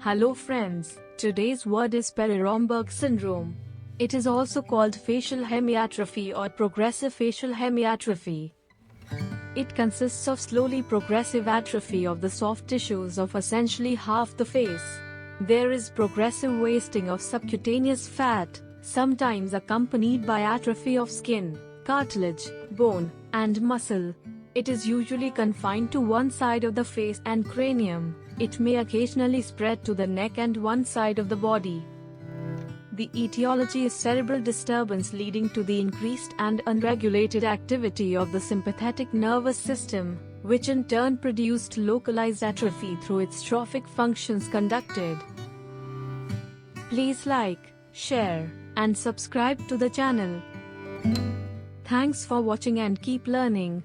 Hello friends, today's word is Parry Romberg syndrome. It is also called facial hemiatrophy or progressive facial hemiatrophy. It consists of slowly progressive atrophy of the soft tissues of essentially half the face. There is progressive wasting of subcutaneous fat, sometimes accompanied by atrophy of skin, cartilage, bone, and muscle. It is usually confined to one side of the face and cranium. It may occasionally spread to the neck and one side of the body. The etiology is cerebral disturbance leading to the increased and unregulated activity of the sympathetic nervous system, which in turn produced localized atrophy through its trophic functions conducted. Please like, share, and subscribe to the channel. Thanks for watching and keep learning.